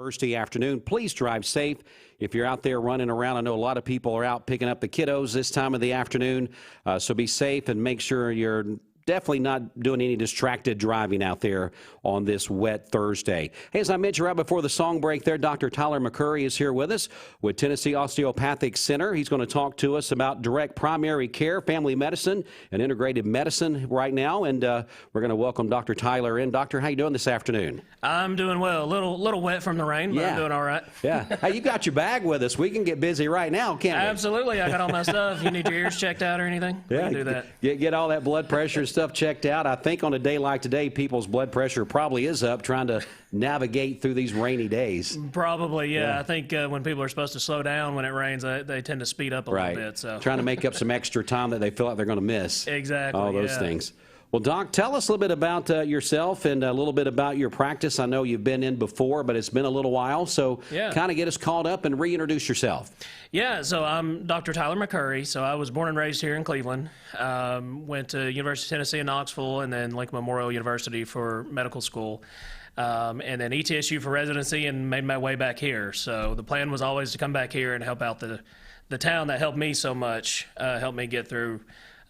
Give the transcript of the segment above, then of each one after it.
Thursday afternoon. Please drive safe. If you're out there running around, I know a lot of people are out picking up the kiddos this time of the afternoon, so be safe and make sure you're definitely not doing any distracted driving out there on this wet Thursday. Hey, as I mentioned right before the song break there, Dr. Tyler McCurry is here with us with Tennessee Osteopathic Center. He's going to talk to us about direct primary care, family medicine, and integrated medicine right now. And we're going to welcome Dr. Tyler in. Doctor, how you doing this afternoon? I'm doing well. A little wet from the rain, but I'm doing all right. Yeah. Hey, you got your bag with us. We can get busy right now, can't we? Absolutely. I got all my stuff. You need your ears checked out or anything? Yeah, we can do that. Get all that blood pressure stuff checked out. I think on a day like today, people's blood pressure probably is up trying to navigate through these rainy days. Probably, yeah. I think when people are supposed to slow down when it rains, they tend to speed up a little bit. So trying to make up some extra time that they feel like they're going to miss. Exactly. All those things. Well, Doc, tell us a little bit about yourself and a little bit about your practice. I know you've been in before, but it's been a little while, so kind of get us caught up and reintroduce yourself. Yeah, so I'm Dr. Tyler McCurry. So I was born and raised here in Cleveland. Went to University of Tennessee in Knoxville and then Lincoln Memorial University for medical school. And then ETSU for residency and made my way back here. So the plan was always to come back here and help out the town that helped me so much, helped me get through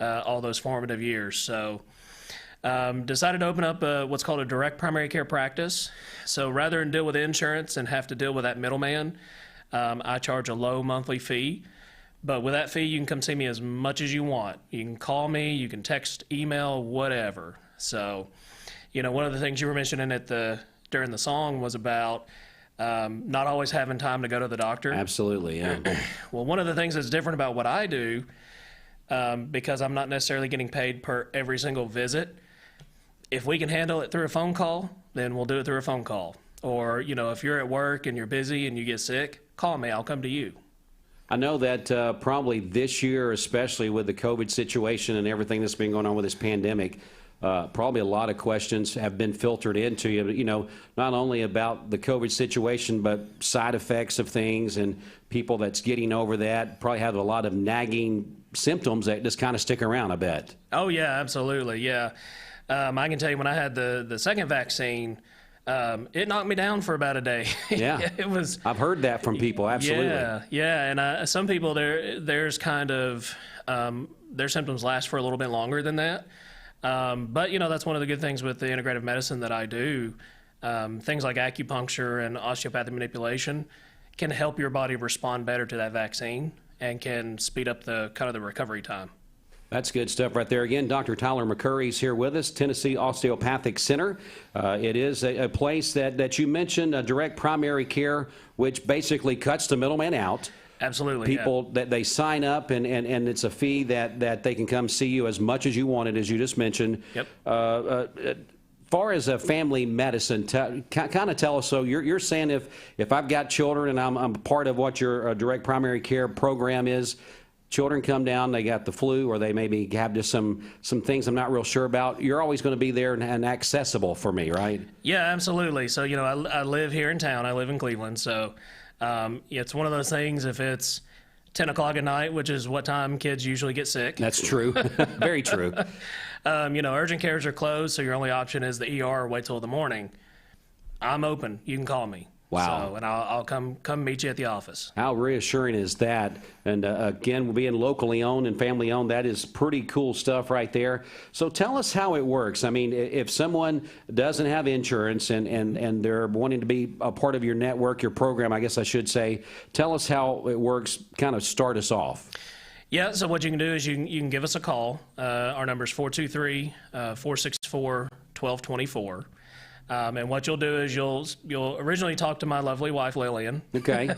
all those formative years. So decided to open up what's called a direct primary care practice. So rather than deal with insurance and have to deal with that middleman, I charge a low monthly fee. But with that fee, you can come see me as much as you want. You can call me, you can text, email, whatever. So, you know, one of the things you were mentioning during the song was about not always having time to go to the doctor. Absolutely, yeah. Well, one of the things that's different about what I do, because I'm not necessarily getting paid per every single visit, if we can handle it through a phone call, then we'll do it through a phone call. Or, you know, if you're at work and you're busy and you get sick, call me, I'll come to you. I know that probably this year, especially with the COVID situation and everything that's been going on with this pandemic, probably a lot of questions have been filtered into you know, not only about the COVID situation, but side effects of things and people that's getting over that probably have a lot of nagging symptoms that just kind of stick around, I bet. Oh, yeah, absolutely, yeah. I can tell you when I had the second vaccine, it knocked me down for about a day. Yeah, it was. I've heard that from people. Absolutely. Yeah, and some people there's kind of their symptoms last for a little bit longer than that. But you know, that's one of the good things with the integrative medicine that I do. Things like acupuncture and osteopathic manipulation can help your body respond better to that vaccine and can speed up the recovery time. That's good stuff right there. Again, Dr. Tyler McCurry is here with us, Tennessee Osteopathic Center. It is a place that you mentioned, direct primary care, which basically cuts the middleman out. Absolutely. People that they sign up and it's a fee that they can come see you as much as you want it, as you just mentioned. Yep. Far as a family medicine, kind of tell us, so you're saying if I've got children and I'm part of what your direct primary care program is, children come down, they got the flu, or they maybe have just some things I'm not real sure about, you're always going to be there and accessible for me, right? Yeah, absolutely. So, you know, I live here in town. I live in Cleveland. So it's one of those things, if it's 10 o'clock at night, which is what time kids usually get sick. That's true. Very true. You know, urgent cares are closed, so your only option is the ER or wait till the morning. I'm open. You can call me. Wow. So, and I'll come meet you at the office. How reassuring is that? And again, being locally owned and family owned, that is pretty cool stuff right there. So tell us how it works. I mean, if someone doesn't have insurance and they're wanting to be a part of your network, your program, I guess I should say, tell us how it works, kind of start us off. Yeah, so what you can do is you can give us a call. Our number is 423-464-1224. And what you'll do is you'll originally talk to my lovely wife, Lillian. Okay.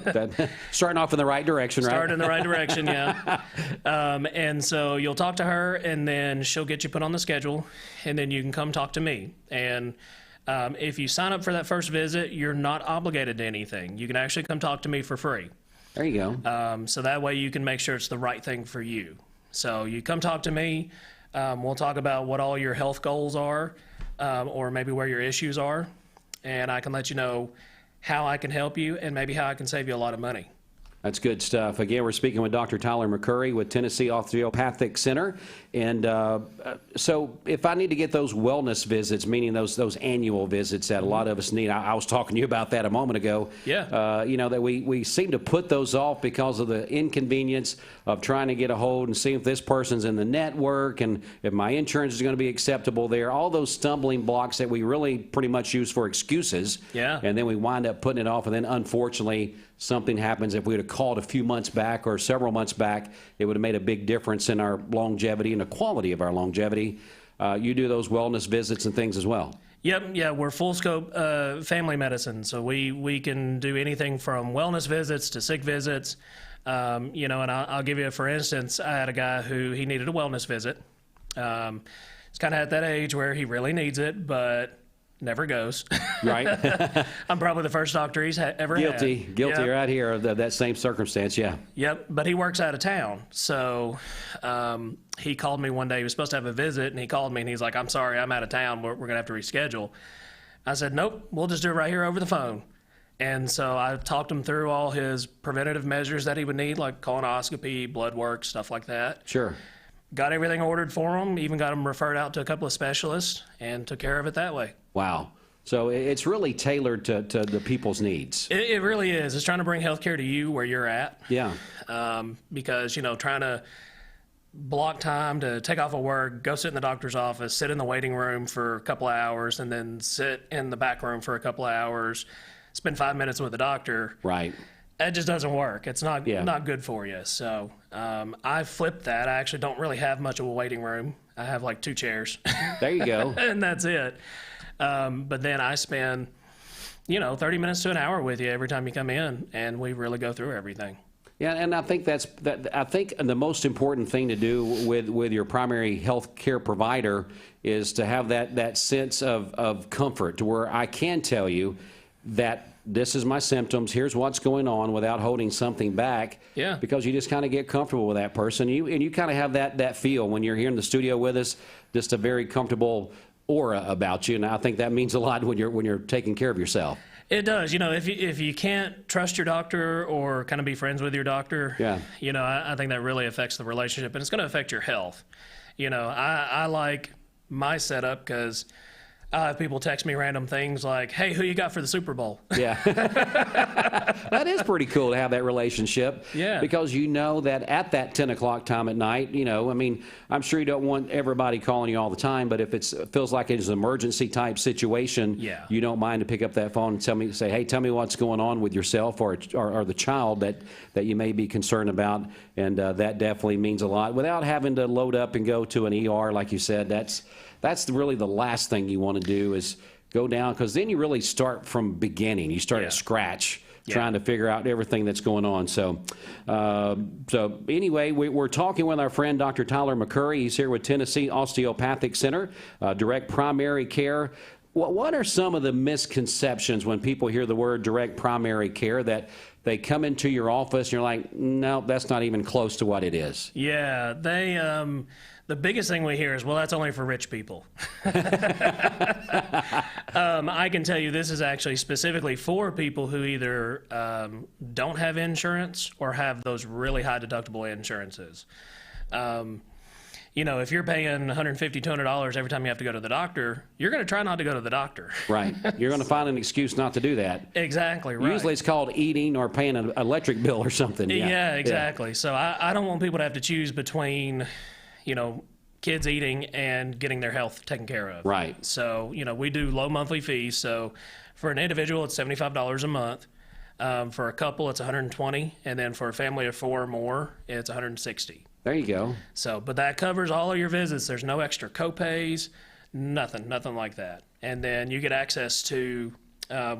Starting off in the right direction, right? Starting in the right direction, yeah. And so you'll talk to her, and then she'll get you put on the schedule, and then you can come talk to me. And if you sign up for that first visit, you're not obligated to anything. You can actually come talk to me for free. There you go. So that way you can make sure it's the right thing for you. So you come talk to me. We'll talk about what all your health goals are. Or maybe where your issues are, and I can let you know how I can help you and maybe how I can save you a lot of money. That's good stuff. Again, we're speaking with Dr. Tyler McCurry with Tennessee Osteopathic Center. And so if I need to get those wellness visits, meaning those annual visits that a lot of us need, I was talking to you about that a moment ago. Yeah. You know, that we seem to put those off because of the inconvenience of trying to get a hold and see if this person's in the network and if my insurance is going to be acceptable there. All those stumbling blocks that we really pretty much use for excuses. Yeah. And then we wind up putting it off, and then unfortunately something happens. If we would have called a few months back or several months back, it would have made a big difference in our longevity and the quality of our longevity. You do those wellness visits and things as well. Yep, yeah, we're full scope family medicine, so we can do anything from wellness visits to sick visits. You know, and I'll give you, for instance, I had a guy who he needed a wellness visit. He's kind of at that age where he really needs it, but never goes. Right. I'm probably the first doctor he's ever had. Guilty Yep. right here of that same circumstance, yeah. Yep, but he works out of town. So he called me one day. He was supposed to have a visit, and he called me, and he's like, I'm sorry, I'm out of town. We're going to have to reschedule. I said, nope, we'll just do it right here over the phone. And so I talked him through all his preventative measures that he would need, like colonoscopy, blood work, stuff like that. Sure. Got everything ordered for him, even got him referred out to a couple of specialists, and took care of it that way. Wow. So it's really tailored to the people's needs. It really is. It's trying to bring healthcare to you where you're at. Yeah. Because, you know, trying to block time to take off of work, go sit in the doctor's office, sit in the waiting room for a couple of hours, and then sit in the back room for a couple of hours, spend 5 minutes with the doctor. Right. That just doesn't work. It's not good for you. So I flipped that. I actually don't really have much of a waiting room. I have like 2 chairs. There you go. And that's it. But then I spend, you know, 30 minutes to an hour with you every time you come in, and we really go through everything. Yeah, and I think I think the most important thing to do with your primary health care provider is to have that sense of comfort, to where I can tell you that this is my symptoms, here's what's going on, without holding something back. Yeah. Because you just kind of get comfortable with that person. You kind of have that feel when you're here in the studio with us, just a very comfortable aura about you, and I think that means a lot when you're taking care of yourself. It does. You know, if you can't trust your doctor or kind of be friends with your doctor, yeah, you know, I think that really affects the relationship, and it's going to affect your health. You know, I like my setup because I have people text me random things like, hey, who you got for the Super Bowl? Yeah. That is pretty cool to have that relationship. Yeah. Because you know that at that 10 o'clock time at night, you know, I mean, I'm sure you don't want everybody calling you all the time, but if it feels like it's an emergency type situation, yeah, you don't mind to pick up that phone and say, hey, tell me what's going on with yourself or the child that you may be concerned about. And that definitely means a lot. Without having to load up and go to an ER, like you said, that's really the last thing you want to do is go down, because then you really start from beginning. You start at scratch, trying to figure out everything that's going on. So anyway, we're talking with our friend Dr. Tyler McCurry. He's here with Tennessee Osteopathic Center, direct primary care. What are some of the misconceptions when people hear the word direct primary care, that they come into your office and you're like, no, that's not even close to what it is? Yeah, the biggest thing we hear is, well, that's only for rich people. I can tell you this is actually specifically for people who either don't have insurance or have those really high deductible insurances. You know, if you're paying $150, $200 every time you have to go to the doctor, you're going to try not to go to the doctor. Right. You're going to find an excuse not to do that. Exactly right. Usually it's called eating or paying an electric bill or something. Yeah, exactly. So I don't want people to have to choose between, you know, kids eating and getting their health taken care of. Right. So, you know, we do low monthly fees. So for an individual, it's $75 a month. For a couple, it's $120. And then for a family of 4 or more, it's $160. There you go. So, but that covers all of your visits. There's no extra copays, nothing like that. And then you get access to,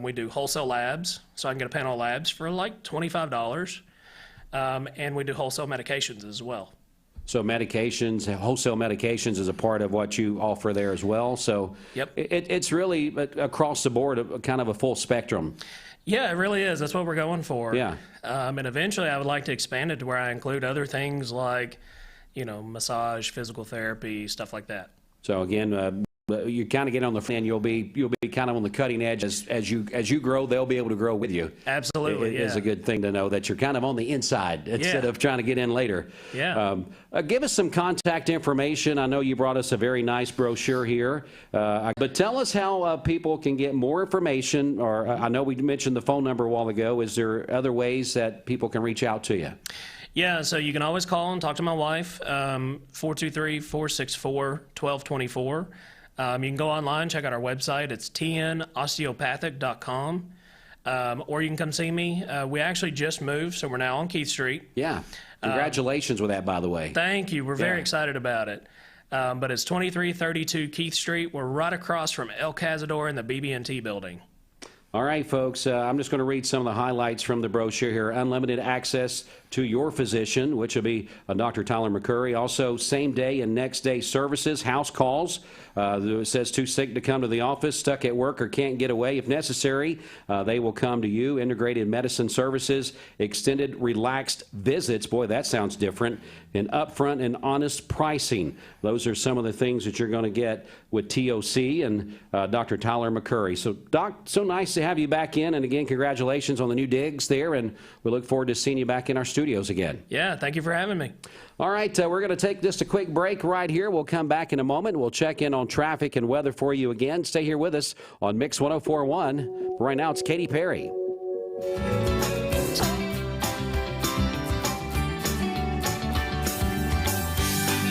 we do wholesale labs. So I can get a panel of labs for like $25. And we do wholesale medications as well. So medications, wholesale medications is a part of what you offer there as well. So yep, it's really across the board, kind of a full spectrum. Yeah, it really is. That's what we're going for. Yeah. And eventually I would like to expand it to where I include other things like, you know, massage, physical therapy, stuff like that. So again, You kind of get on the front, and you'll be kind of on the cutting edge as you grow. They'll be able to grow with you. Absolutely, It is a good thing to know that you're kind of on the inside instead of trying to get in later. Yeah. Give us some contact information. I know you brought us a very nice brochure here, but tell us how people can get more information. Or I know we mentioned the phone number a while ago. Is there other ways that people can reach out to you? Yeah, so you can always call and talk to my wife, 423-464-1224. You can go online, check out our website. It's tnosteopathic.com. Or you can come see me. We actually just moved, so we're now on Keith Street. Yeah. Congratulations with that, by the way. Thank you. We're very excited about it. But it's 2332 Keith Street. We're right across from El Cazador in the BB&T building. All right, folks, I'm just going to read some of the highlights from the brochure here. Unlimited access to your physician, which will be Dr. Tyler McCurry. Also, same-day and next-day services, house calls. It says too sick to come to the office, stuck at work, or can't get away. If necessary, they will come to you. Integrated medicine services, extended relaxed visits. Boy, that sounds different. And upfront and honest pricing. Those are some of the things that you're going to get with TOC and Dr. Tyler McCurry. So, Doc, so nice to have you back in. And again, congratulations on the new digs there. And we look forward to seeing you back in our studios again. Yeah, thank you for having me. All right, we're going to take just a quick break right here. We'll come back in a moment. We'll check in on traffic and weather for you again. Stay here with us on Mix 104.1. Right now, it's Katy Perry.